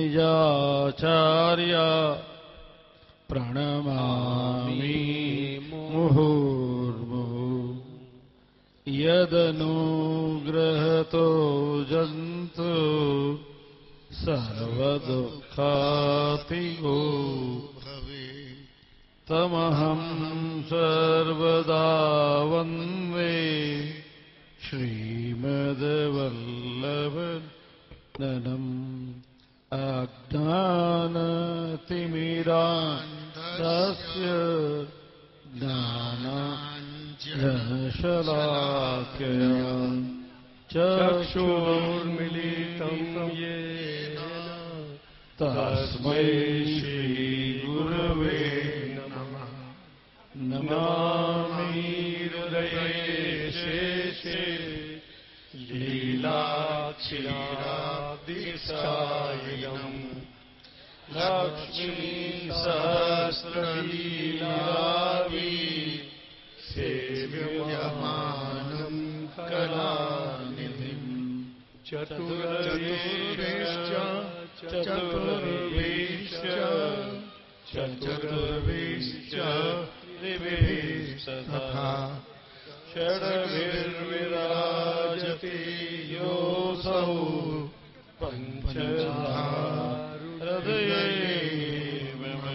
निजाचार्य प्रणमामि मुहुर्मुहुः यदनुग्रहतो जन्तु सर्वदुःखातिगो तमहं सर्वदा वन्दे श्रीमद्वल्लभनम् अज्ञानतिमिरान्धस्य ज्ञानाञ्जनशलाकया चक्षुरुन्मीलितं येन तस्मै श्रीगुरवे नमः। नमामि हृदये शेषे लीलाक्षीरादिसायम् लक्ष्मीसहस्रलीलावि सेव्यमानं कलानिधिम् चतुर्वेश्च तथा षड्भिर्विराजते योऽसौ पञ्चधा हृदये मम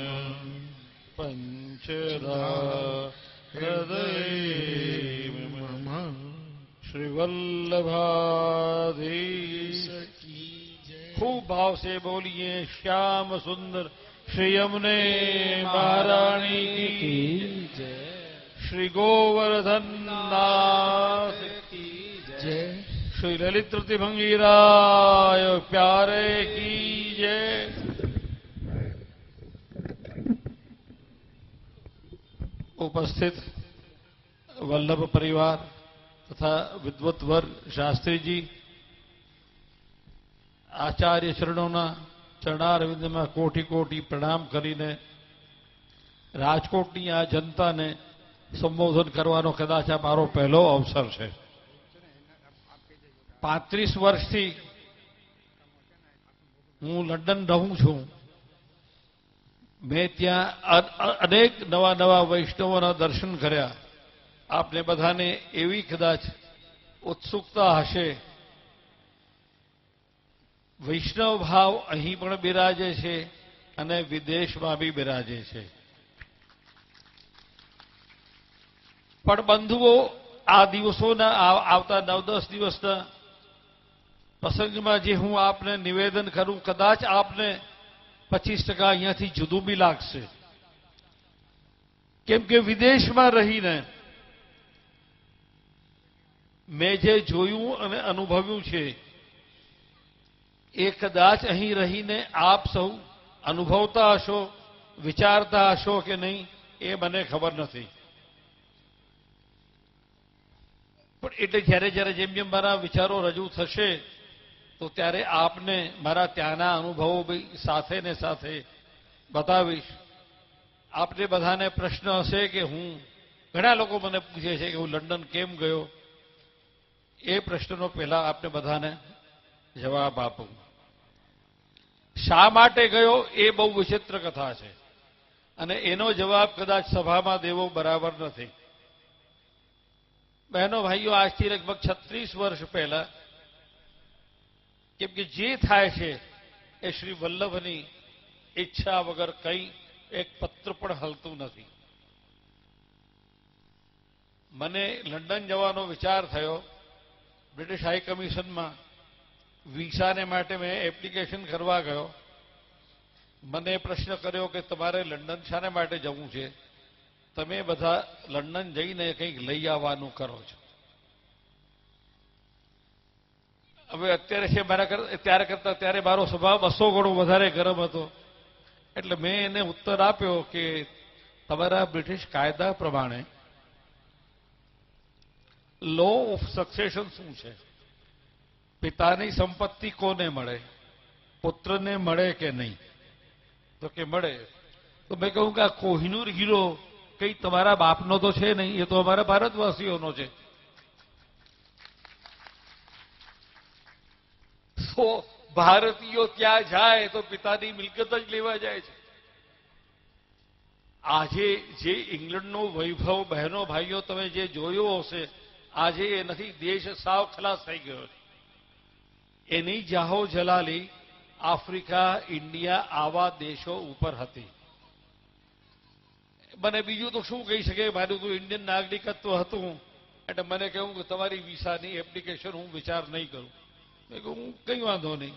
पंचदा हृदये मम। श्रीवल्लभाधीश खूब भाव से बोलिए श्याम सुंदर श्री यमुने महारानी की जय। श्री गोवर्धन नाथ की जय। श्री ललित भंगीराय प्यारे की जय। उपस्थित वल्लभ परिवार तथा विद्वत वर्ग शास्त्री जी आचार्य चरणों चरणारविंद में कोटि कोटि प्रणाम करीने राजकोटनी आ जनता ने संबोधन करवानो कदाच आ मारो पहलो अवसर है। 35 वर्षथी हूँ लंडन रहूं छूं। मैं त्या अनेक नवा नवा वैष्णवोना दर्शन कर्या। आपने बधाने एवी कदाच उत्सुकता हशे। वैष्णव भाव अहीं पण बिराजे छे अने विदेशमां बी बिराजे छे। पण बंधुओ आ दिवसोना आवता 9-10 दिवसना प्रसंगमां जे हूँ आपने निवेदन करूं कदाच आपने 25% अहींयाथी जुदुं बी लागशे। केम के विदेशमां रहीने मैं जे जोयुं अने अनुभव्युं छे ए कदाच अहीं रहीने आप सौ अनुभवता हशो विचारता हशो के नहीं ए मने खबर नथी। पण एटले ज्यारे ज्यारे जेम जेम मारा विचारो रजू थशे तो त्यारे आपने मारा त्याना अनुभवो भी साथे ने साथे बतावीश। आपने बधाने प्रश्न हशे के हूँ घणा लोको मने पूछे छे के हूँ लंडन केम गयो। ए प्रश्ननो पहेला आपने बधाने जवाब आपूं। शा माटे गयो ए बहु विचित्र कथा छे अने एनो जवाब कदाच सभामां देवो बराबर नथी। बहनों भाईओ आजथी लगभग 36 वर्ष पहला केम के जे थाय छे ए श्री वल्लभनी इच्छा वगर कई एक पत्र पण हलतुं नथी। मने लंडन जवानो विचार थयो। ब्रिटिश हाई कमीशन में वीसा ने माटे मैं एप्लिकेशन करवा गयो। मने प्रश्न कर्यो कि तमारे लंडन शाने माटे जवुं छे। तमे बधा लंडन जईने कंईक लई आववानुं करो छो। हवे अत्यारे छे मारा त्यारे करता त्यारे मारो स्वभाव 200 गणो वधारे गरम हतो એટલે મેં એને ઉત્તર આપ્યો કે તમારા બ્રિટિશ કાયદા પ્રમાણે લો ઓફ સક્સેશન શું છે? પિતાની સંપત્તિ કોને મળે? પુત્રને મળે કે નહીં? તો કે મળે। તો મેં કહું કે આ કોહિનૂર હીરો કઈ તમારા બાપનો તો છે નહીં, એ તો અમારા ભારતવાસીઓનો છે। તો ભારતીયો ત્યાં જાય તો પિતાની મિલકત જ લેવા જાય છે. આજે જે ઇંગ્લેન્ડનો વૈભવ બહેનો ભાઈઓ તમે જે જોયો હશે, આજે એ નથી. દેશ સાવ ખલાસ થઈ ગયો છે. એની જાહો જલાલી આફ્રિકા, ઇન્ડિયા આવા દેશો ઉપર હતી. મને બીજું તો શું કહી શકે, મારું તો ઇન્ડિયન નાગરિકત્વ હતું એટલે મને કહ્યું કે તમારી વિસાની એપ્લિકેશન હું વિચાર નહીં કરું. મેં કહ્યું હું કંઈ વાંધો નહીં.